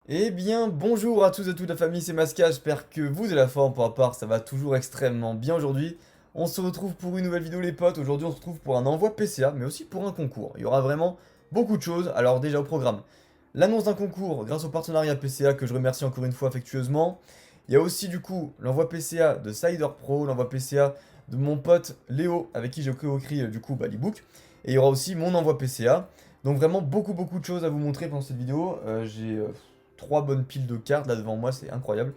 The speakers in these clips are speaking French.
Eh bien, bonjour à tous et toute la famille, c'est Masca, j'espère que vous et la forme, pour ma part, ça va toujours extrêmement bien aujourd'hui. On se retrouve pour une nouvelle vidéo les potes, aujourd'hui on se retrouve pour un envoi PCA, mais aussi pour un concours. Il y aura vraiment beaucoup de choses, alors déjà au programme. L'annonce d'un concours grâce au partenariat PCA que je remercie encore une fois affectueusement. Il y a aussi du coup l'envoi PCA de Cider Pro, l'envoi PCA de mon pote Léo, avec qui j'ai co-écrit du coup l'ebook. Et il y aura aussi mon envoi PCA. Donc vraiment beaucoup de choses à vous montrer pendant cette vidéo. J'ai 3 bonnes piles de cartes là devant moi, c'est incroyable.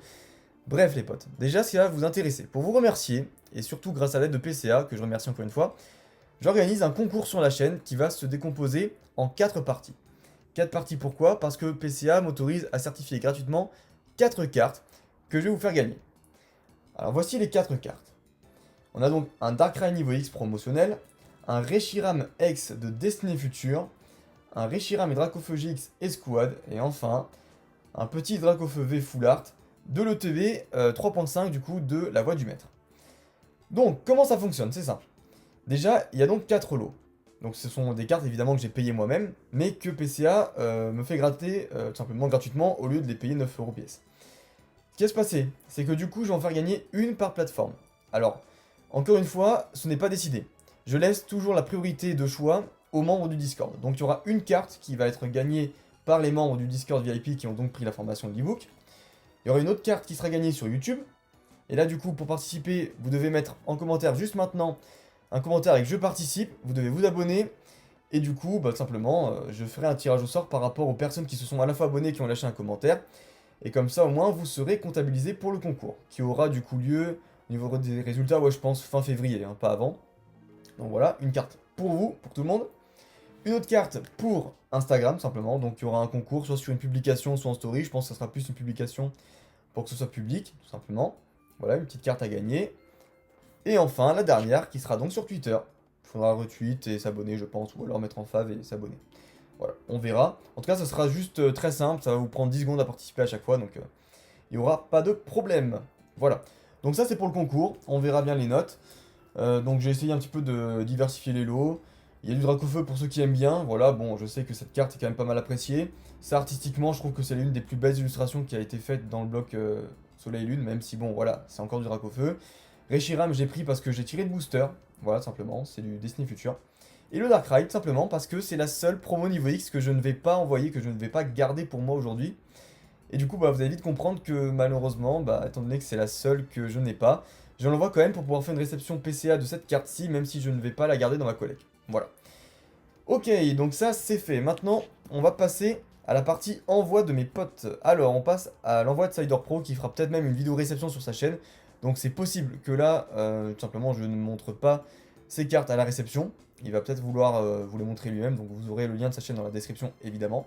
Bref les potes, déjà ce qui va vous intéresser, pour vous remercier, et surtout grâce à l'aide de PCA, que je remercie encore une fois, j'organise un concours sur la chaîne qui va se décomposer en 4 parties. 4 parties pourquoi? Parce que PCA m'autorise à certifier gratuitement 4 cartes que je vais vous faire gagner. Alors voici les 4 cartes. On a donc un Darkrai niveau X promotionnel, un Reshiram X de Destinée Future, un Reshiram et Dracofeu GX Escouade, et enfin un petit Dracofeu V Full Art de l'ETB 3.5 du coup de la voie du maître. Donc comment ça fonctionne? C'est simple. Déjà, il y a donc 4 lots. Donc ce sont des cartes évidemment que j'ai payées moi-même, mais que PCA me fait gratter tout simplement gratuitement au lieu de les payer 9 € pièce. Ce qui va se passer, c'est que du coup je vais en faire gagner une par plateforme. Alors, encore une fois, ce n'est pas décidé. Je laisse toujours la priorité de choix aux membres du Discord. Donc il y aura une carte qui va être gagnée par les membres du Discord VIP qui ont donc pris la formation de l'ebook. Il y aura une autre carte qui sera gagnée sur YouTube. Et là du coup pour participer, vous devez mettre en commentaire juste maintenant un commentaire avec je participe, vous devez vous abonner. Et du coup, tout simplement, je ferai un tirage au sort par rapport aux personnes qui se sont à la fois abonnées et qui ont lâché un commentaire. Et comme ça au moins vous serez comptabilisé pour le concours, qui aura du coup lieu au niveau des résultats, ouais je pense fin février, hein, pas avant. Donc voilà, une carte pour vous, pour tout le monde. Une autre carte pour Instagram, simplement. Donc il y aura un concours, soit sur une publication, soit en story. Je pense que ça sera plus une publication pour que ce soit public, tout simplement. Voilà, une petite carte à gagner. Et enfin, la dernière, qui sera donc sur Twitter. Il faudra retweet et s'abonner, je pense, ou alors mettre en fave et s'abonner. Voilà, on verra. En tout cas, ça sera juste très simple. Ça va vous prendre 10 secondes à participer à chaque fois, donc il n'y aura pas de problème. Voilà. Donc ça, c'est pour le concours. On verra bien les notes. Donc j'ai essayé un petit peu de diversifier les lots. Il y a du Dracofeu pour ceux qui aiment bien. Voilà, bon, je sais que cette carte est quand même pas mal appréciée. Ça, artistiquement, je trouve que c'est l'une des plus belles illustrations qui a été faite dans le bloc Soleil Lune, même si, bon, voilà, c'est encore du Dracofeu. Reshiram, j'ai pris parce que j'ai tiré le booster. Voilà, simplement, c'est du Destiny Future. Et le Darkrai, tout simplement, parce que c'est la seule promo niveau X que je ne vais pas envoyer, que je ne vais pas garder pour moi aujourd'hui. Et du coup, vous allez vite comprendre que malheureusement, étant donné que c'est la seule que je n'ai pas, je l'envoie quand même pour pouvoir faire une réception PCA de cette carte-ci, même si je ne vais pas la garder dans ma collecte. Voilà. Ok, donc ça c'est fait. Maintenant, on va passer à la partie envoi de mes potes. Alors, on passe à l'envoi de Cider Pro qui fera peut-être même une vidéo réception sur sa chaîne. Donc c'est possible que là, tout simplement, je ne montre pas ces cartes à la réception. Il va peut-être vouloir vous les montrer lui-même, donc vous aurez le lien de sa chaîne dans la description, évidemment.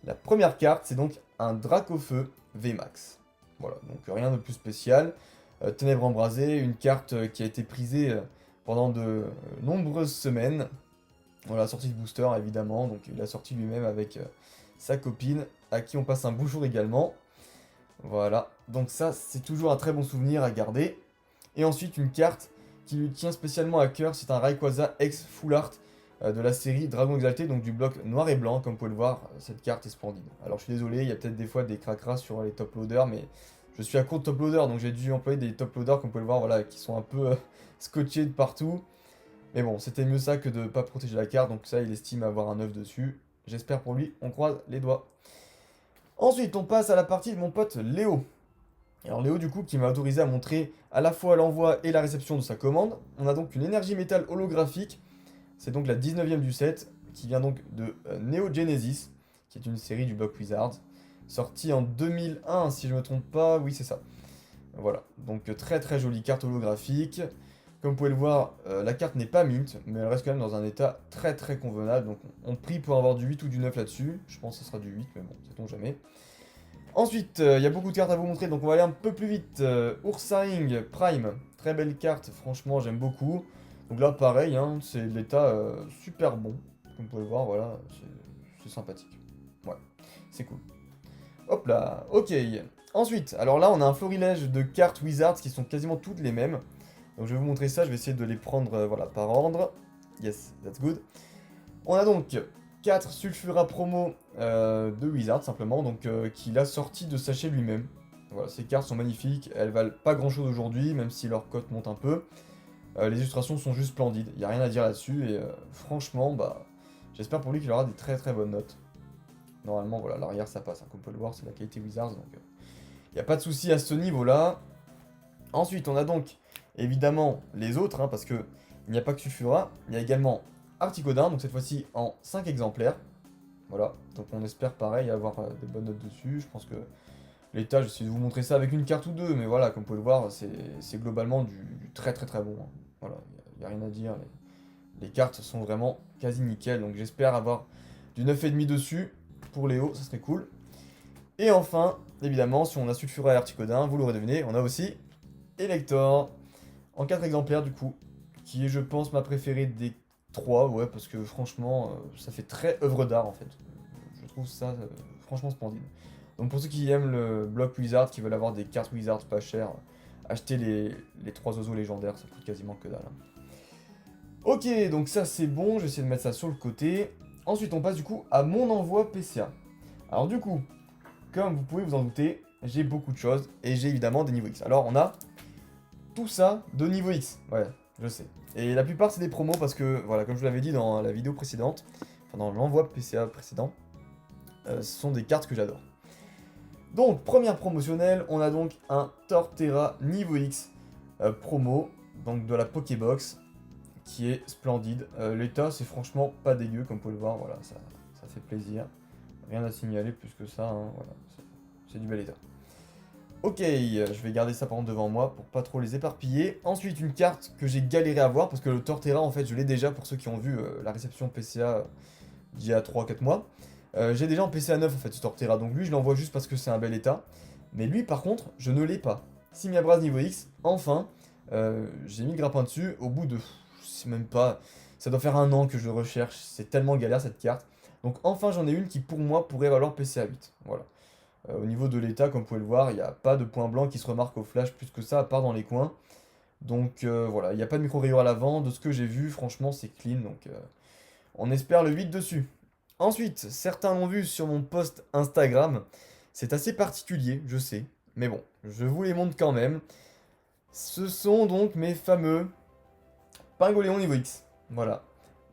La première carte, c'est donc un Dracofeu VMAX. Voilà, donc rien de plus spécial. Ténèbres embrasées, une carte qui a été prisée pendant de nombreuses semaines. Voilà, sortie de booster évidemment, donc il a sorti lui-même avec sa copine, à qui on passe un bonjour également. Voilà, donc ça c'est toujours un très bon souvenir à garder. Et ensuite une carte qui lui tient spécialement à cœur, c'est un Rayquaza X Full Art de la série Dragon Exalté, donc du bloc noir et blanc, comme vous pouvez le voir, cette carte est splendide. Alors je suis désolé, il y a peut-être des fois des cracras sur les top loaders, mais je suis à court de top loaders, donc j'ai dû employer des top loaders, comme vous pouvez le voir, voilà, qui sont un peu scotchés de partout. Mais bon, c'était mieux ça que de pas protéger la carte, donc ça, il estime avoir un œuf dessus. J'espère pour lui, on croise les doigts. Ensuite, on passe à la partie de mon pote Léo. Alors Léo, du coup, qui m'a autorisé à montrer à la fois l'envoi et la réception de sa commande. On a donc une énergie métal holographique. C'est donc la 19e du set, qui vient donc de Neo Genesis, qui est une série du bloc Wizards. Sortie en 2001, si je me trompe pas, oui c'est ça. Voilà, donc très jolie carte holographique. Comme vous pouvez le voir, la carte n'est pas mint, mais elle reste quand même dans un état très convenable. Donc on prie pour avoir du 8 ou du 9 là-dessus. Je pense que ce sera du 8, mais bon, sait-on jamais. Ensuite, il y a beaucoup de cartes à vous montrer, donc on va aller un peu plus vite. Ursaring Prime, très belle carte, franchement j'aime beaucoup. Donc là pareil, hein, c'est l'état super bon. Comme vous pouvez le voir, voilà, c'est sympathique. Ouais, c'est cool. Hop là, ok. Ensuite, alors là on a un florilège de cartes Wizards qui sont quasiment toutes les mêmes. Donc je vais vous montrer ça, je vais essayer de les prendre voilà, par ordre. Yes, that's good. On a donc 4 Sulfura promo de Wizard, simplement, donc qu'il a sorti de sachet lui-même. Voilà, ces cartes sont magnifiques, elles valent pas grand-chose aujourd'hui, même si leur cote monte un peu. Les illustrations sont juste splendides, il n'y a rien à dire là-dessus, et franchement, bah, j'espère pour lui qu'il aura des très très bonnes notes. Normalement, voilà, l'arrière ça passe, hein, comme on peut le voir, c'est la qualité Wizards, donc il n'y a pas de souci à ce niveau-là. Ensuite, on a donc, évidemment, les autres, hein, parce que il n'y a pas que Sulfura, il y a également Articodin, donc cette fois-ci en 5 exemplaires. Voilà, donc on espère pareil avoir des bonnes notes dessus, je pense que l'état, j'essaie de vous montrer ça avec une carte ou deux, mais voilà, comme vous pouvez le voir, c'est globalement du très très très bon, hein. Voilà, il n'y a rien à dire, les cartes sont vraiment quasi nickel, donc j'espère avoir du 9,5 dessus, pour Léo, ça serait cool. Et enfin, évidemment, si on a Sulfura et Articodin, vous l'aurez deviné, on a aussi Elector, en 4 exemplaires du coup, qui est je pense ma préférée des 3, ouais, parce que franchement, ça fait très œuvre d'art en fait. Je trouve ça franchement splendide. Donc pour ceux qui aiment le bloc Wizard, qui veulent avoir des cartes Wizard pas chères, achetez les 3 oiseaux légendaires, ça coûte quasiment que dalle, hein. Ok, donc ça c'est bon, je vais essayer de mettre ça sur le côté. Ensuite on passe du coup à mon envoi PCA. Alors du coup, comme vous pouvez vous en douter, j'ai beaucoup de choses, et j'ai évidemment des niveaux X. Alors on a tout ça de niveau X, ouais, je sais. Et la plupart c'est des promos parce que, voilà, comme je vous l'avais dit dans la vidéo précédente, enfin dans l'envoi PCA précédent, ce sont des cartes que j'adore. Donc, première promotionnelle, on a donc un Torterra niveau X promo, donc de la Pokébox, qui est splendide. L'état, c'est franchement pas dégueu, comme vous pouvez le voir, voilà, ça fait plaisir. Rien à signaler plus que ça, hein, voilà, c'est du bel état. Ok, je vais garder ça par contre devant moi pour pas trop les éparpiller. Ensuite, une carte que j'ai galéré à voir, parce que le Torterra, en fait, je l'ai déjà pour ceux qui ont vu la réception PCA d'il y a 3-4 mois. J'ai déjà en PCA 9 en fait ce Torterra, donc lui je l'envoie juste parce que c'est un bel état. Mais lui par contre, je ne l'ai pas. Simiabras niveau X, enfin, j'ai mis le grappin dessus au bout de... Je sais même pas, ça doit faire un an que je le recherche, c'est tellement galère cette carte. Donc enfin j'en ai une qui pour moi pourrait valoir PCA 8, voilà. Au niveau de l'état, comme vous pouvez le voir, il n'y a pas de point blanc qui se remarque au flash plus que ça, à part dans les coins. Donc voilà, il n'y a pas de micro-rayures à l'avant, de ce que j'ai vu, franchement c'est clean, donc on espère le 8 dessus. Ensuite, certains l'ont vu sur mon post Instagram, c'est assez particulier, je sais, mais bon, je vous les montre quand même. Ce sont donc mes fameux Pingoléons niveau X, voilà,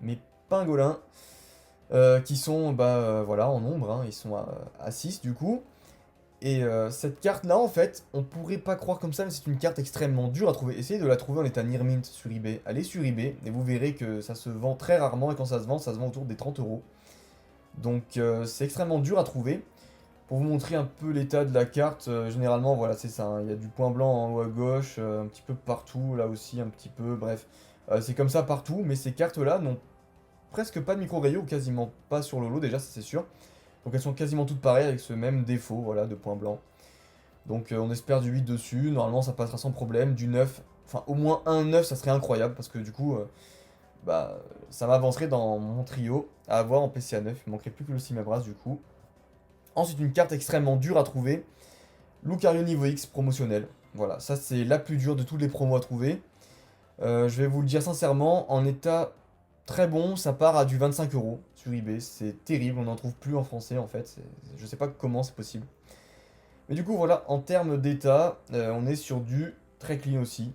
mes pingolins, qui sont, voilà, en nombre, hein, ils sont à 6 du coup. Et cette carte-là, en fait, on pourrait pas croire comme ça, mais c'est une carte extrêmement dure à trouver. Essayez de la trouver en état near mint sur eBay. Allez sur eBay et vous verrez que ça se vend très rarement, et quand ça se vend autour des 30 euros. Donc c'est extrêmement dur à trouver. Pour vous montrer un peu l'état de la carte, généralement, voilà, c'est ça, hein. Il y a du point blanc en haut à gauche, un petit peu partout, là aussi, un petit peu, bref. C'est comme ça partout, mais ces cartes-là n'ont presque pas de micro-rayos, ou quasiment pas sur le lot, déjà, ça c'est sûr. Donc elles sont quasiment toutes pareilles avec ce même défaut, voilà, de point blanc. Donc on espère du 8 dessus, normalement ça passera sans problème, du 9, enfin au moins un 9 ça serait incroyable, parce que du coup, ça m'avancerait dans mon trio à avoir en PCA 9, il manquerait plus que le Simabras du coup. Ensuite une carte extrêmement dure à trouver, Lucario niveau X promotionnel. Voilà, ça c'est la plus dure de toutes les promos à trouver. Je vais vous le dire sincèrement, en état très bon, ça part à du 25 euros sur eBay, c'est terrible, on n'en trouve plus en français en fait, je sais pas comment c'est possible. Mais du coup voilà, en termes d'état, on est sur du très clean aussi.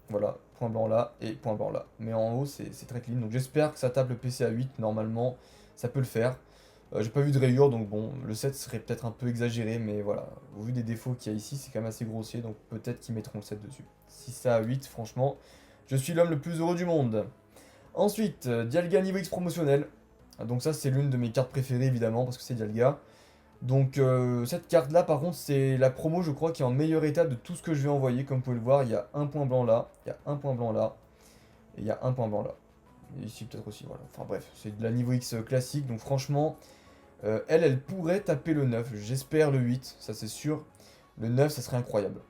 Voilà, point blanc là et point blanc là. Mais en haut c'est très clean, donc j'espère que ça tape le PC à 8, normalement ça peut le faire. J'ai pas vu de rayures, donc bon, le 7 serait peut-être un peu exagéré, mais voilà, au vu des défauts qu'il y a ici, c'est quand même assez grossier, donc peut-être qu'ils mettront le 7 dessus. Si ça a 8, franchement, je suis l'homme le plus heureux du monde. Ensuite, Dialga niveau X promotionnel. Donc ça c'est l'une de mes cartes préférées évidemment, parce que c'est Dialga. Donc cette carte là par contre c'est la promo je crois qui est en meilleur état de tout ce que je vais envoyer. Comme vous pouvez le voir, il y a un point blanc là, il y a un point blanc là, et il y a un point blanc là. Et ici peut-être aussi, voilà. Enfin bref, c'est de la niveau X classique, donc franchement, elle pourrait taper le 9, j'espère le 8, ça c'est sûr. Le 9 ça serait incroyable.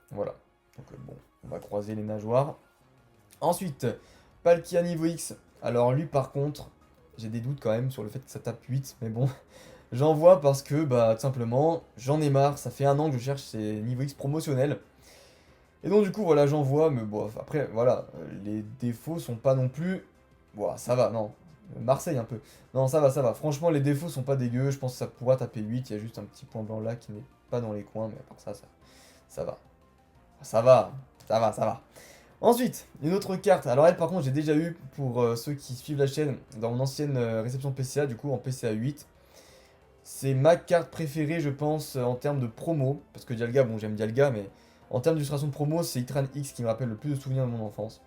Voilà, donc bon, on va croiser les nageoires. Ensuite, Palkia niveau X, alors lui par contre, j'ai des doutes quand même sur le fait que ça tape 8, mais bon... J'envoie parce que, tout simplement, j'en ai marre, ça fait un an que je cherche ces niveaux X promotionnels. Et donc du coup, voilà, j'envoie, mais bon, après, voilà, les défauts sont pas non plus Ouah, ça va, non. Marseille un peu. Non, ça va, ça va. Franchement, les défauts sont pas dégueux. Je pense que ça pourra taper 8. Il y a juste un petit point blanc là qui n'est pas dans les coins. Mais à part ça, ça va. Ça va. Ça va, ça va. Ensuite, une autre carte. Alors elle, par contre, j'ai déjà eu pour ceux qui suivent la chaîne dans mon ancienne réception PCA, du coup en PCA 8. C'est ma carte préférée, je pense, en termes de promo. Parce que Dialga, bon, j'aime Dialga, mais en termes d'illustration de promo, c'est Itran X qui me rappelle le plus de souvenirs de mon enfance.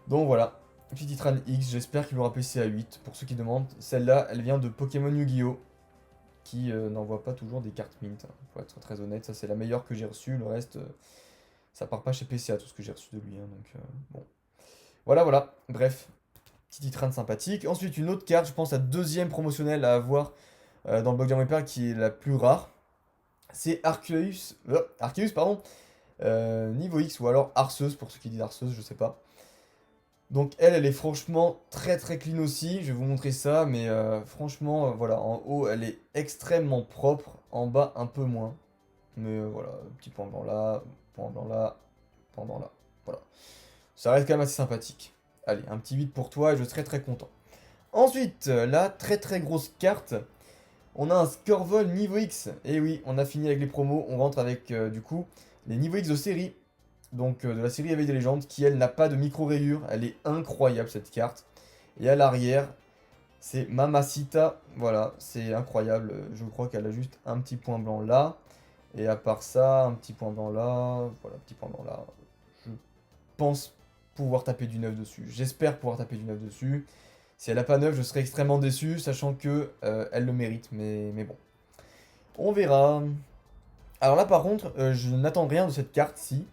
Donc voilà, petit Itran X, j'espère qu'il aura PCA 8. Pour ceux qui demandent, celle-là, elle vient de Pokémon Yu-Gi-Oh! Qui n'envoie pas toujours des cartes mint, hein, pour être très honnête. Ça, c'est la meilleure que j'ai reçue. Le reste, ça part pas chez PCA, tout ce que j'ai reçu de lui. Hein, donc bon. Voilà, voilà. Bref, petit Itran sympathique. Ensuite, une autre carte, je pense, la deuxième promotionnelle à avoir dans le bloc Diamant et Perle qui est la plus rare. C'est Arceus, pardon, niveau X ou alors Arceus pour ceux qui disent Arceus, je sais pas. Donc elle est franchement très très clean aussi, je vais vous montrer ça, mais franchement, voilà, en haut elle est extrêmement propre, en bas un peu moins. Mais voilà, petit point blanc là, point blanc là, point blanc là, voilà. Ça reste quand même assez sympathique. Allez, un petit 8 pour toi et je serai très content. Ensuite, la très très grosse carte, on a un Scorvol niveau X. Et oui, on a fini avec les promos, on rentre avec du coup les niveaux X de série. Donc de la série Éveil des légendes, qui elle n'a pas de micro-rayures. Elle est incroyable cette carte. Et à l'arrière, c'est Mamacita. Voilà, c'est incroyable. Je crois qu'elle a juste un petit point blanc là. Et à part ça, un petit point blanc là. Voilà, un petit point blanc là. Je pense pouvoir taper du 9 dessus. J'espère pouvoir taper du 9 dessus. Si elle n'a pas 9, je serai extrêmement déçu, sachant que elle le mérite. Mais bon, on verra. Alors là par contre, je n'attends rien de cette carte-ci.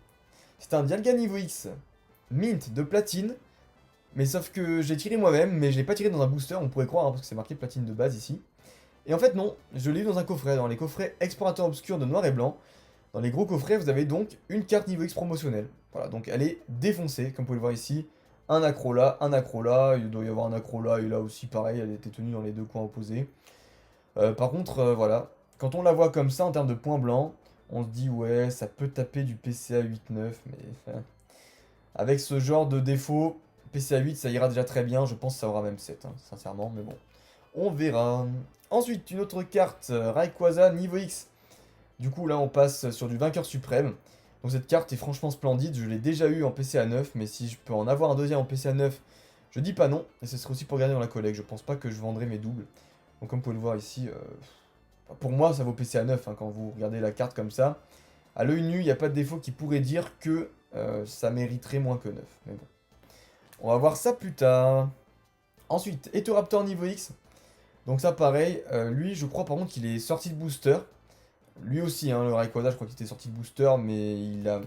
C'est un Dialga niveau X, mint de platine, mais sauf que j'ai tiré moi-même, mais je l'ai pas tiré dans un booster, on pourrait croire, hein, parce que c'est marqué platine de base ici. Et en fait non, je l'ai eu dans un coffret, dans les coffrets Explorateur Obscur de noir et blanc. Dans les gros coffrets, vous avez donc une carte niveau X promotionnelle. Voilà, donc elle est défoncée, comme vous pouvez le voir ici. Un accro là, il doit y avoir un accro là, et là aussi pareil, elle était tenue dans les deux coins opposés. Par contre, voilà, quand on la voit comme ça en termes de points blancs, on se dit ouais, ça peut taper du PCA 8-9, mais avec ce genre de défaut, PCA 8 ça ira déjà très bien, je pense que ça aura même 7, hein, sincèrement, mais bon, on verra. Ensuite, une autre carte, Rayquaza niveau X. Du coup, là, on passe sur du vainqueur suprême. Donc cette carte est franchement splendide, je l'ai déjà eu en PCA 9, mais si je peux en avoir un deuxième en PCA 9, je dis pas non, et ce serait aussi pour garder dans la collecte, je pense pas que je vendrai mes doubles. Donc comme vous pouvez le voir ici, pour moi ça vaut PCA 9 hein, quand vous regardez la carte comme ça. À l'œil nu, il n'y a pas de défaut qui pourrait dire que ça mériterait moins que 9. Mais bon, on va voir ça plus tard. Ensuite, Etoraptor niveau X. Donc ça pareil, lui je crois par contre qu'il est sorti de booster. Lui aussi, hein, le Rayquaza je crois qu'il était sorti de booster, mais il a,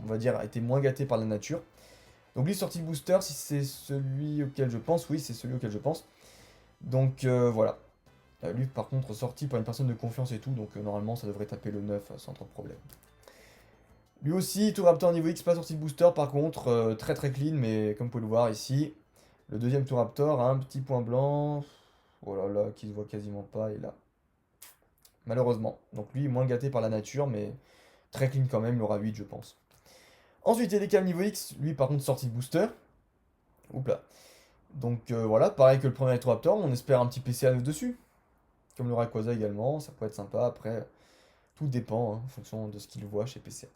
on va dire, été moins gâté par la nature. Donc lui sorti de booster, si c'est celui auquel je pense, oui c'est celui auquel je pense. Donc voilà. Lui par contre sorti par une personne de confiance et tout, donc normalement ça devrait taper le 9 sans trop de problème. Lui aussi, Touraptor niveau X, pas sorti de booster par contre, très très clean, mais comme vous pouvez le voir ici, le deuxième Touraptor a un petit point blanc, oh là là, qui se voit quasiment pas, et là, malheureusement. Donc lui, moins gâté par la nature, mais très clean quand même, il aura 8 je pense. Ensuite, Elecam niveau X, lui par contre sorti de booster, oups là. Donc voilà, pareil que le premier Electroraptor, on espère un petit PCA 9 dessus. Comme le Rayquaza également, ça pourrait être sympa. Après, tout dépend hein, en fonction de ce qu'il voit chez PCA.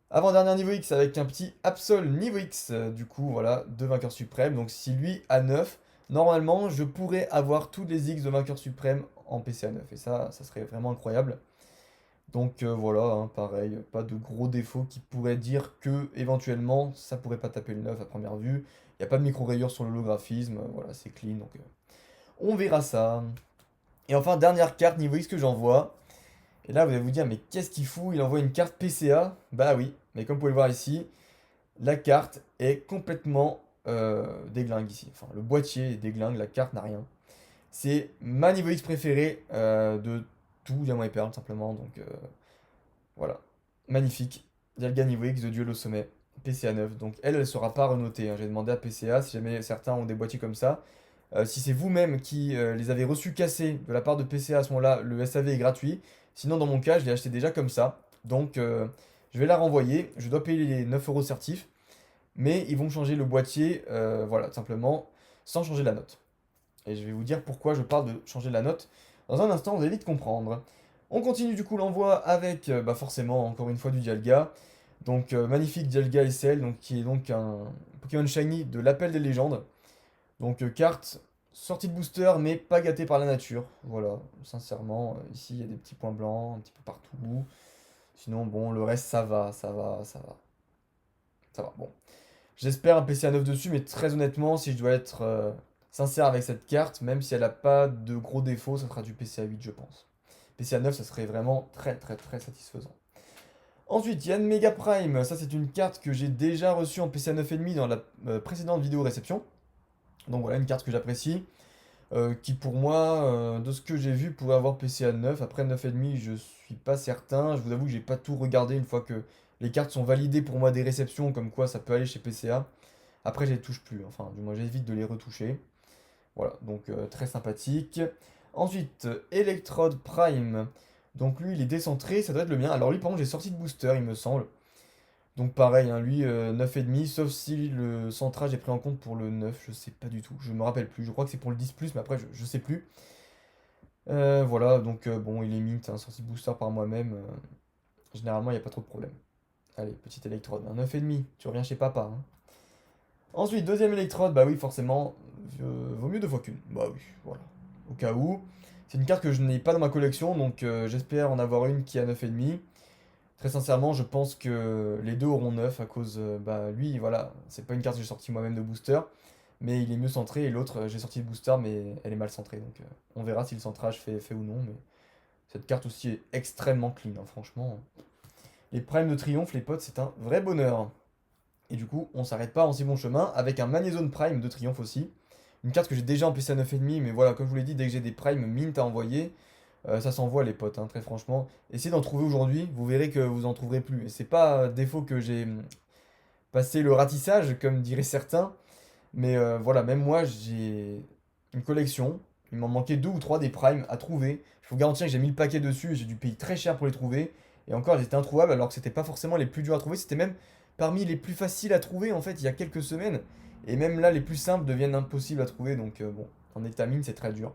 Avant-dernier niveau X avec un petit Absol niveau X, du coup, voilà, de vainqueur suprême. Donc si lui a 9, normalement, je pourrais avoir tous les X de vainqueur suprême en PCA 9. Et ça serait vraiment incroyable. Donc voilà, hein, pareil, pas de gros défauts qui pourraient dire que éventuellement ça pourrait pas taper le 9 à première vue. Il n'y a pas de micro-rayures sur l'holographisme, voilà, c'est clean, donc on verra ça. Et enfin, dernière carte niveau X que j'envoie. Et là, vous allez vous dire, mais qu'est-ce qu'il fout? Il envoie une carte PCA? Bah oui, mais comme vous pouvez le voir ici, la carte est complètement déglingue ici. Enfin, le boîtier est déglingue, la carte n'a rien. C'est ma niveau X préférée de tout Diamant et Perle, simplement. Donc voilà, magnifique. Dialga niveau X de duel au sommet, PCA 9. Donc elle ne sera pas renotée, hein. J'ai demandé à PCA si jamais certains ont des boîtiers comme ça. Si c'est vous-même qui les avez reçus cassés de la part de PCA à ce moment-là, le SAV est gratuit. Sinon, dans mon cas, je l'ai acheté déjà comme ça. Donc, je vais la renvoyer. Je dois payer les 9 € certif. mais ils vont changer le boîtier, voilà, tout simplement, sans changer la note. Et je vais vous dire pourquoi je parle de changer la note. Dans un instant, vous allez vite comprendre. On continue du coup l'envoi avec, bah forcément, encore une fois du Dialga. Donc magnifique Dialga SL, donc, qui est donc un Pokémon Shiny de l'appel des légendes. Donc carte sortie de booster, mais pas gâtée par la nature. Voilà, sincèrement, ici il y a des petits points blancs un petit peu partout. Sinon, bon, le reste ça va, ça va, ça va. Ça va, bon. J'espère un PCA 9 dessus, mais très honnêtement, si je dois être sincère avec cette carte, même si elle n'a pas de gros défauts, ça sera du PCA 8, je pense. PCA 9, ça serait vraiment très très très satisfaisant. Ensuite, il y a une Mega Prime. Ça, c'est une carte que j'ai déjà reçue en PCA 9,5 dans la précédente vidéo réception. Donc voilà, une carte que j'apprécie. Qui pour moi, de ce que j'ai vu, pourrait avoir PCA 9. Après 9,5, je suis pas certain. Je vous avoue que j'ai pas tout regardé une fois que les cartes sont validées pour moi des réceptions, comme quoi ça peut aller chez PCA. Après, je les touche plus. Enfin, du moins, j'évite de les retoucher. Voilà, donc très sympathique. Ensuite, Electrode Prime. Donc lui, il est décentré, ça doit être le mien. Alors lui, par contre, j'ai sorti de booster, il me semble. Donc pareil, hein, lui, 9,5, sauf si le centrage est pris en compte pour le 9, je sais pas du tout, je me rappelle plus. Je crois que c'est pour le 10+, mais après, je sais plus. Voilà, donc bon, il est mint, hein, sorti de booster par moi-même. Généralement, il n'y a pas trop de problème. Allez, petite électrode, un 9,5, tu reviens chez papa, hein. Ensuite, deuxième électrode, bah oui, forcément, vaut mieux deux fois qu'une. Bah oui, voilà. Au cas où. C'est une carte que je n'ai pas dans ma collection, donc j'espère en avoir une qui a 9,5. Très sincèrement, je pense que les deux auront 9 à cause, bah lui, voilà, c'est pas une carte que j'ai sortie moi-même de booster, mais il est mieux centré, et l'autre, j'ai sorti de booster, mais elle est mal centrée, donc on verra si le centrage fait ou non, mais cette carte aussi est extrêmement clean, hein, franchement. Les primes de triomphe, les potes, c'est un vrai bonheur. Et du coup, on s'arrête pas en si bon chemin, avec un Magnézone Prime de triomphe aussi, une carte que j'ai déjà en PC à 9,5, mais voilà, comme je vous l'ai dit, dès que j'ai des primes mint à envoyer, ça s'envoie les potes, hein, très franchement. Essayez d'en trouver aujourd'hui, vous verrez que vous en trouverez plus. Et c'est pas défaut que j'ai passé le ratissage, comme diraient certains. Mais voilà, même moi, j'ai une collection. Il m'en manquait deux ou trois des primes à trouver. Je vous garantis que j'ai mis le paquet dessus et j'ai dû payer très cher pour les trouver. Et encore, ils étaient introuvables alors que c'était pas forcément les plus durs à trouver. C'était même parmi les plus faciles à trouver en fait il y a quelques semaines. Et même là, les plus simples deviennent impossibles à trouver. Donc bon, en état mine, c'est très dur.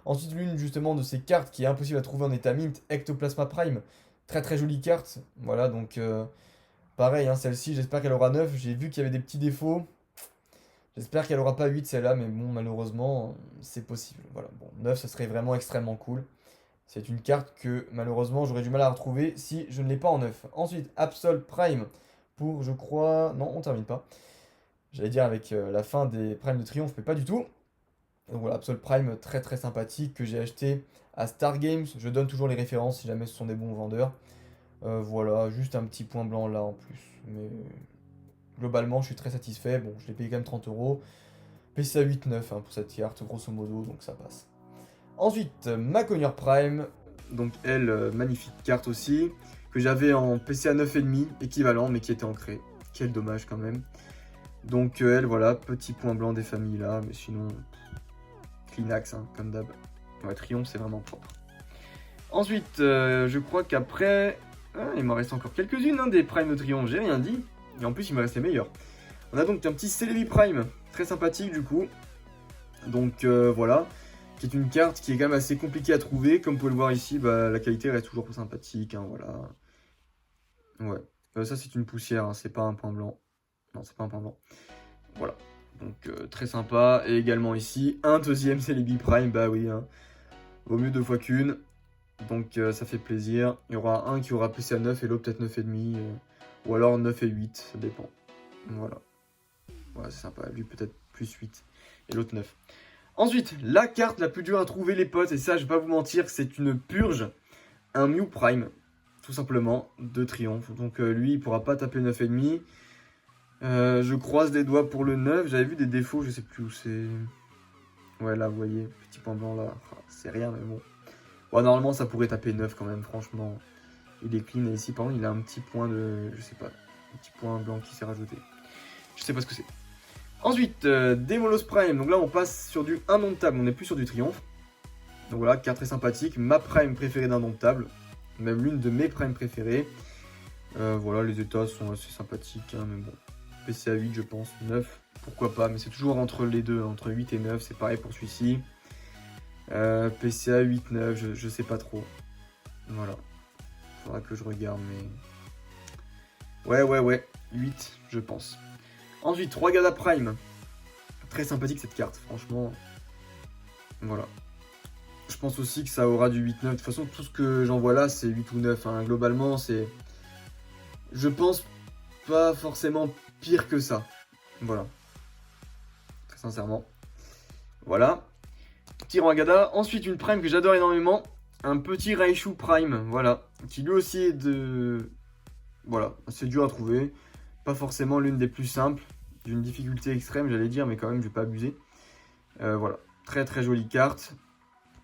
Ensuite, l'une justement de ces cartes qui est impossible à trouver en état mint, Ectoplasma Prime. Très très jolie carte. Voilà, donc pareil, hein, celle-ci, j'espère qu'elle aura 9. J'ai vu qu'il y avait des petits défauts. J'espère qu'elle aura pas 8 celle-là, mais bon, malheureusement, c'est possible. Voilà, bon, 9, ça serait vraiment extrêmement cool. C'est une carte que malheureusement j'aurais du mal à retrouver si je ne l'ai pas en 9. Ensuite, Absol Prime pour, je crois. Non, on termine pas. J'allais dire avec la fin des primes de triomphe, mais pas du tout. Donc voilà, Absol Prime très très sympathique que j'ai acheté à Star Games. Je donne toujours les références si jamais ce sont des bons vendeurs. Voilà, juste un petit point blanc là en plus. Mais globalement, je suis très satisfait. Bon, je l'ai payé quand même 30 euros. PCA 8,9 hein, pour cette carte, grosso modo, donc ça passe. Ensuite, Maconier Prime. Donc elle, magnifique carte aussi. Que j'avais en PCA 9,5, équivalent, mais qui était ancré. Quel dommage quand même. Donc elle, voilà, petit point blanc des familles là, mais sinon, Cleanax, hein, comme d'hab. Ouais, Triomphe, c'est vraiment propre. Ensuite, je crois qu'après, il m'en reste encore quelques-unes hein, des Prime de Triomphe, j'ai rien dit. Et en plus, il me reste les meilleurs. On a donc un petit Celebi Prime, très sympathique du coup. Donc voilà, qui est une carte qui est quand même assez compliquée à trouver. Comme vous pouvez le voir ici, bah, la qualité reste toujours sympathique, hein, voilà. Ouais, ça c'est une poussière, hein, c'est pas un point blanc. Non, c'est pas un point blanc. Voilà, donc très sympa. Et également ici, un deuxième Celebi Prime, bah oui, hein. Vaut mieux deux fois qu'une. Donc ça fait plaisir. Il y aura un qui aura PCA 9 et l'autre peut-être 9,5. Ou alors 9 et 8, ça dépend. Voilà. Ouais, c'est sympa. Lui peut-être plus 8. Et l'autre 9. Ensuite, la carte la plus dure à trouver les potes. Et ça, je vais pas vous mentir, c'est une purge. Un Mew Prime. Tout simplement. De triomphe. Donc lui, il pourra pas taper 9,5. Je croise les doigts pour le 9. J'avais vu des défauts, je sais plus où c'est. Ouais, là, vous voyez, petit point blanc là. C'est rien, mais bon. Ouais, normalement, ça pourrait taper 9 quand même, franchement. Il est clean. Et ici, par contre, il a un petit point de... Je sais pas. Un petit point blanc qui s'est rajouté. Je sais pas ce que c'est. Ensuite, Demolos Prime. Donc là, on passe sur du indomptable. On n'est plus sur du triomphe. Donc voilà, carte très sympathique. Ma prime préférée d'indomptable. Même l'une de mes primes préférées. Voilà, les états sont assez sympathiques, hein, mais bon. PCA 8 je pense, 9, pourquoi pas, mais c'est toujours entre les deux, entre 8 et 9, c'est pareil pour celui-ci. PCA 8, 9, je sais pas trop. Voilà. Faudra que je regarde, mais... Ouais, 8, je pense. Ensuite, Rwagada Prime. Très sympathique cette carte, franchement. Voilà. Je pense aussi que ça aura du 8-9. De toute façon, tout ce que j'en vois là, c'est 8 ou 9. Hein. Globalement, c'est... Je pense pas forcément pire que ça. Voilà. Très sincèrement. Voilà. Petit Rwagada. Ensuite, une Prime que j'adore énormément. Un petit Raichu Prime. Voilà. Qui lui aussi est de... Voilà. C'est dur à trouver. Pas forcément l'une des plus simples. D'une difficulté extrême, j'allais dire. Mais quand même, je vais pas abuser. Voilà. Très très jolie carte.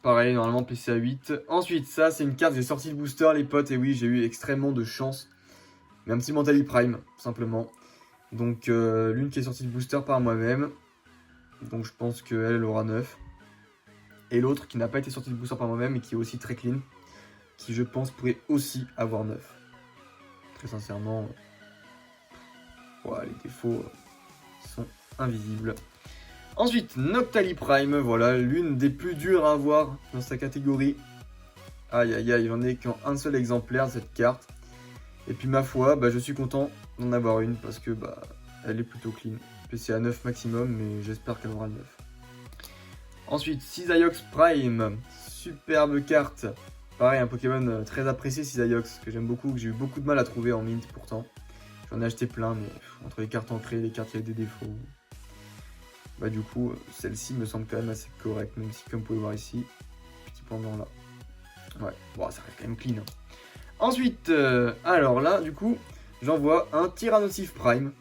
Pareil, normalement PCA 8. Ensuite, ça, c'est une carte, j'ai sorti le booster, les potes. Et oui, j'ai eu extrêmement de chance. Mais un petit Mentally Prime, simplement. Donc, l'une qui est sortie de booster par moi-même. Donc, je pense qu'elle aura 9. Et l'autre qui n'a pas été sortie de booster par moi-même et qui est aussi très clean. Qui, je pense, pourrait aussi avoir 9. Très sincèrement, voilà, les défauts sont invisibles. Ensuite, Noctali Prime, voilà, l'une des plus dures à avoir dans sa catégorie. Aïe aïe aïe, j'en ai qu'un seul exemplaire de cette carte. Et puis ma foi, je suis content d'en avoir une parce que elle est plutôt clean. PCA 9 maximum, mais j'espère qu'elle aura le 9. Ensuite, Cisaiox Prime, superbe carte. Pareil, un Pokémon très apprécié, Cisaiox, que j'aime beaucoup, que j'ai eu beaucoup de mal à trouver en mint pourtant. J'en ai acheté plein, mais entre les cartes ancrées et les cartes qui avaient des défauts... du coup, celle-ci me semble quand même assez correcte, même si, comme vous pouvez voir ici, petit pendant là. Ouais, bon, ça reste quand même clean. Hein. Ensuite, alors là, du coup, j'envoie un Tyrannosif Prime,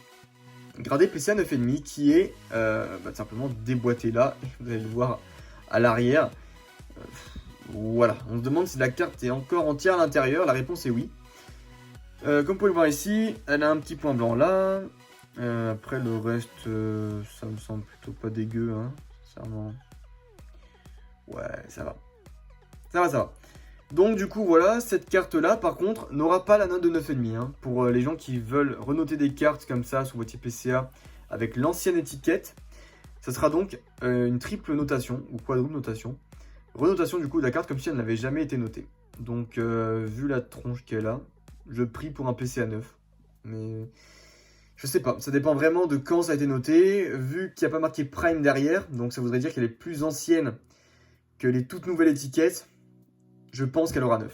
gradé PCA 9,5, qui est tout simplement déboîté là. Vous allez le voir à l'arrière. Voilà, on se demande si la carte est encore entière à l'intérieur. La réponse est oui. Comme vous pouvez le voir ici, elle a un petit point blanc là. Après le reste, ça me semble plutôt pas dégueu, hein, sincèrement. Ouais, ça va. Ça va. Donc du coup, voilà, cette carte-là, par contre, n'aura pas la note de 9,5. Hein, pour les gens qui veulent renoter des cartes comme ça sur votre PCA avec l'ancienne étiquette, ça sera donc une triple notation, ou quadruple notation. Renotation du coup de la carte comme si elle n'avait jamais été notée. Donc, vu la tronche qu'elle a, je prie pour un PCA 9. Mais... je sais pas, ça dépend vraiment de quand ça a été noté, vu qu'il n'y a pas marqué Prime derrière, donc ça voudrait dire qu'elle est plus ancienne que les toutes nouvelles étiquettes, je pense qu'elle aura 9.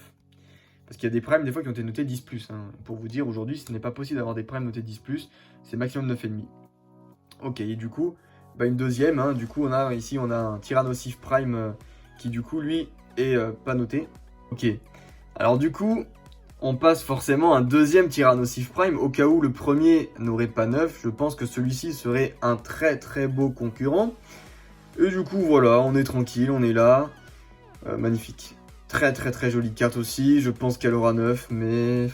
Parce qu'il y a des Primes des fois qui ont été notés 10+. Hein. Pour vous dire, aujourd'hui, ce n'est pas possible d'avoir des Primes notés 10+, c'est maximum 9,5. Ok, et du coup, une deuxième, hein, du coup on a ici un Tyrannosif Prime qui du coup lui est pas noté. Ok, alors du coup... on passe forcément à un deuxième Tyrannosif Prime, au cas où le premier n'aurait pas 9, je pense que celui-ci serait un très très beau concurrent. Et du coup voilà, on est tranquille, on est là. Magnifique. Très très très jolie carte aussi, je pense qu'elle aura 9, mais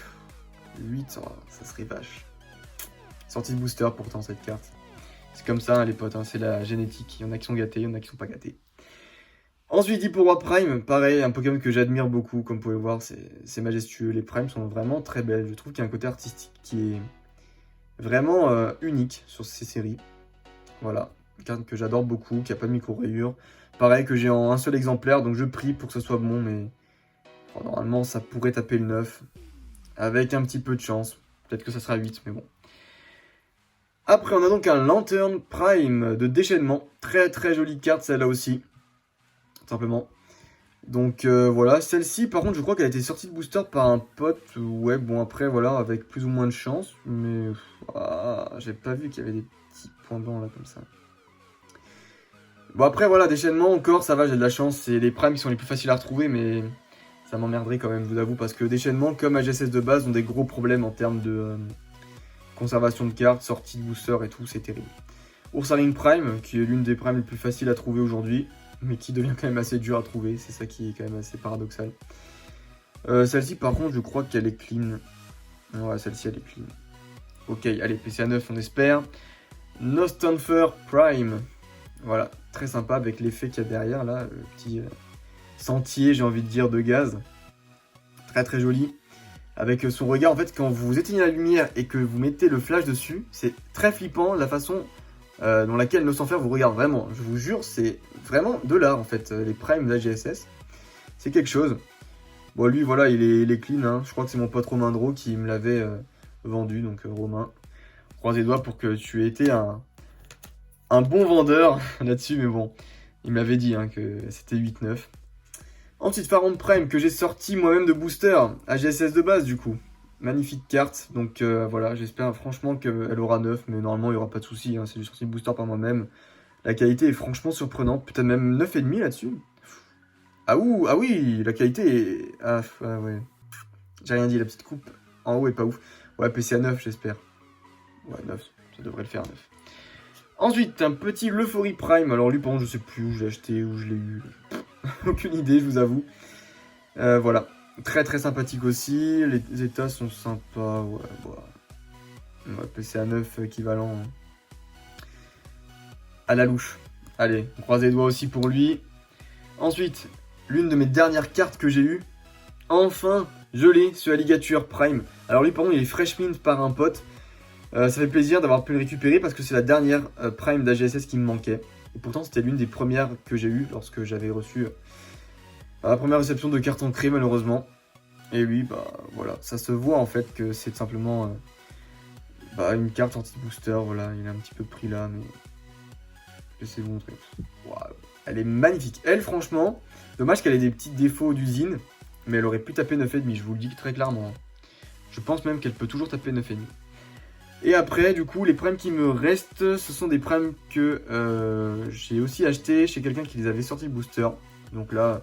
8, ça serait vache. Sortie de booster pourtant cette carte. C'est comme ça hein, les potes, hein, c'est la génétique, il y en a qui sont gâtés, il y en a qui sont pas gâtés. Ensuite, Hippowra Prime, pareil, un Pokémon que j'admire beaucoup, comme vous pouvez voir, c'est majestueux. Les Primes sont vraiment très belles. Je trouve qu'il y a un côté artistique qui est vraiment unique sur ces séries. Voilà, une carte que j'adore beaucoup, qui n'a pas de micro-rayures. Pareil, que j'ai en un seul exemplaire, donc je prie pour que ce soit bon, mais normalement, ça pourrait taper le 9. Avec un petit peu de chance. Peut-être que ça sera 8, mais bon. Après, on a donc un Lantern Prime de déchaînement. Très très jolie carte, celle-là aussi. Simplement. Donc voilà, celle-ci par contre je crois qu'elle a été sortie de booster par un pote. Ouais bon après voilà, avec plus ou moins de chance. Mais j'ai pas vu qu'il y avait des petits points blancs là comme ça. Bon après voilà, déchaînement encore ça va, j'ai de la chance. C'est les primes qui sont les plus faciles à retrouver, mais ça m'emmerderait quand même, je vous avoue. Parce que déchaînement comme AGSS de base ont des gros problèmes en termes de conservation de cartes, sortie de booster et tout, c'est terrible. Ursaring Prime qui est l'une des primes les plus faciles à trouver aujourd'hui, mais qui devient quand même assez dur à trouver, c'est ça qui est quand même assez paradoxal. Celle-ci par contre je crois qu'elle est clean. Ouais, celle-ci elle est clean. Ok, allez, PCA 9 on espère. Nostunfer Prime. Voilà, très sympa avec l'effet qu'il y a derrière là, le petit sentier j'ai envie de dire de gaz. Très très joli. avec son regard. En fait, quand vous éteignez la lumière et que vous mettez le flash dessus, c'est très flippant la façon dans laquelle Nocenfer vous regarde vraiment. Je vous jure, c'est vraiment de l'art en fait. Les primes d'AGSS, c'est quelque chose. Bon, lui, voilà, il est clean. Hein. Je crois que c'est mon pote Romain Dro qui me l'avait vendu. Donc, Romain, croise les doigts pour que tu aies été un bon vendeur là-dessus. Mais bon, il m'avait dit hein, que c'était 8-9. Ensuite, Pharaon Prime que j'ai sorti moi-même de booster. AGSS de base, du coup. Magnifique carte. Donc, voilà, j'espère franchement qu'elle aura 9. Mais normalement, il n'y aura pas de souci. Hein. C'est du sorti de booster par moi-même. La qualité est franchement surprenante. Peut-être même 9,5 là-dessus. Ah, ah oui, la qualité est... Ah ouais. J'ai rien dit, la petite coupe en haut est pas ouf. Ouais, PC à 9, j'espère. Ouais, 9, ça devrait le faire, 9. Ensuite, un petit L'Euphorie Prime. Alors lui, par contre, je sais plus où je l'ai acheté, où je l'ai eu. Aucune idée, je vous avoue. Voilà. Très très sympathique aussi. Les états sont sympas. Ouais, voilà. Ouais, PC à 9 équivalent à la louche. Allez, on croise les doigts aussi pour lui. Ensuite, l'une de mes dernières cartes que j'ai eues. Enfin, je l'ai, ce Alligator Prime. Alors lui, par contre, il est fresh mint par un pote. Ça fait plaisir d'avoir pu le récupérer parce que c'est la dernière Prime d'AGSS qui me manquait. Et pourtant, c'était l'une des premières que j'ai eues lorsque j'avais reçu la première réception de cartes ancrées, malheureusement. Et lui, bah voilà, ça se voit en fait que c'est simplement une carte anti-booster. Voilà, il est un petit peu pris là, mais laissez-vous montrer. Wow. Elle est magnifique. Elle, franchement, dommage qu'elle ait des petits défauts d'usine, mais elle aurait pu taper 9,5, je vous le dis très clairement. Je pense même qu'elle peut toujours taper 9,5. Et après, du coup, les primes qui me restent, ce sont des primes que j'ai aussi acheté chez quelqu'un qui les avait sortis le booster. Donc là,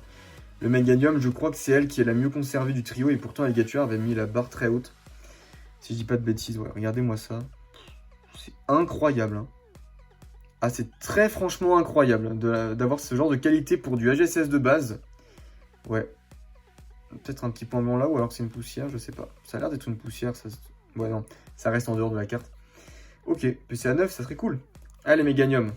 le Meganium, je crois que c'est elle qui est la mieux conservée du trio, et pourtant Alligator avait mis la barre très haute. Si je dis pas de bêtises, ouais, regardez-moi ça. C'est incroyable, hein. Ah, c'est très franchement incroyable d'avoir ce genre de qualité pour du AGSS de base. Ouais. Peut-être un petit point blanc là, ou alors c'est une poussière, je sais pas. Ça a l'air d'être une poussière, ça... Ouais, non, ça reste en dehors de la carte. Ok, PC à 9, ça serait cool. Allez, Meganium.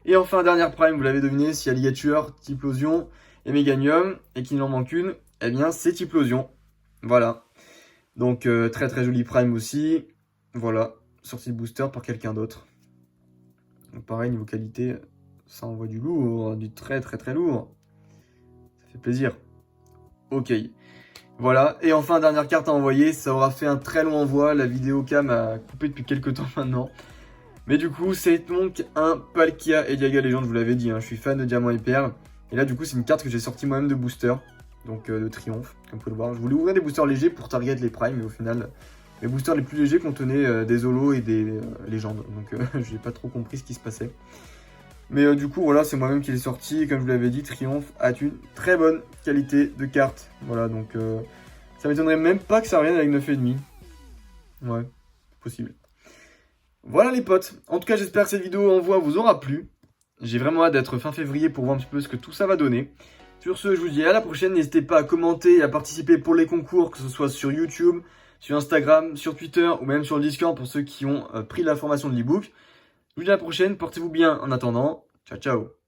Et enfin, dernière prime, vous l'avez deviné, si Alligator, Typhlosion et Meganium, et qu'il n'en manque une, eh bien, c'est Typhlosion. Voilà. Donc, très très joli prime aussi. Voilà, sortie de booster par quelqu'un d'autre. Donc, pareil, niveau qualité, ça envoie du lourd, du très très très lourd. Ça fait plaisir. Ok. Voilà, et enfin, dernière carte à envoyer, ça aura fait un très long envoi, la vidéo cam a coupé depuis quelques temps maintenant. Mais du coup, c'est donc un Palkia et Dialga Legend, je vous l'avais dit, hein, je suis fan de Diamant et Perle. Et là, du coup, c'est une carte que j'ai sortie moi-même de booster, donc de triomphe, comme vous pouvez le voir. Je voulais ouvrir des boosters légers pour target les primes, mais au final, les boosters les plus légers contenaient des holos et des légendes. Donc, j'ai pas trop compris ce qui se passait. Mais du coup, voilà, c'est moi-même qui l'ai sorti. Et comme je vous l'avais dit, Triomphe a une très bonne qualité de carte. Voilà, donc ça m'étonnerait même pas que ça revienne avec 9,5. Ouais, possible. Voilà les potes. En tout cas, j'espère que cette vidéo envoi vous aura plu. J'ai vraiment hâte d'être fin février pour voir un petit peu ce que tout ça va donner. Sur ce, je vous dis à la prochaine. N'hésitez pas à commenter et à participer pour les concours, que ce soit sur YouTube, sur Instagram, sur Twitter ou même sur le Discord pour ceux qui ont pris la formation de l'ebook. Je vous dis à la prochaine, portez-vous bien en attendant. Ciao, ciao.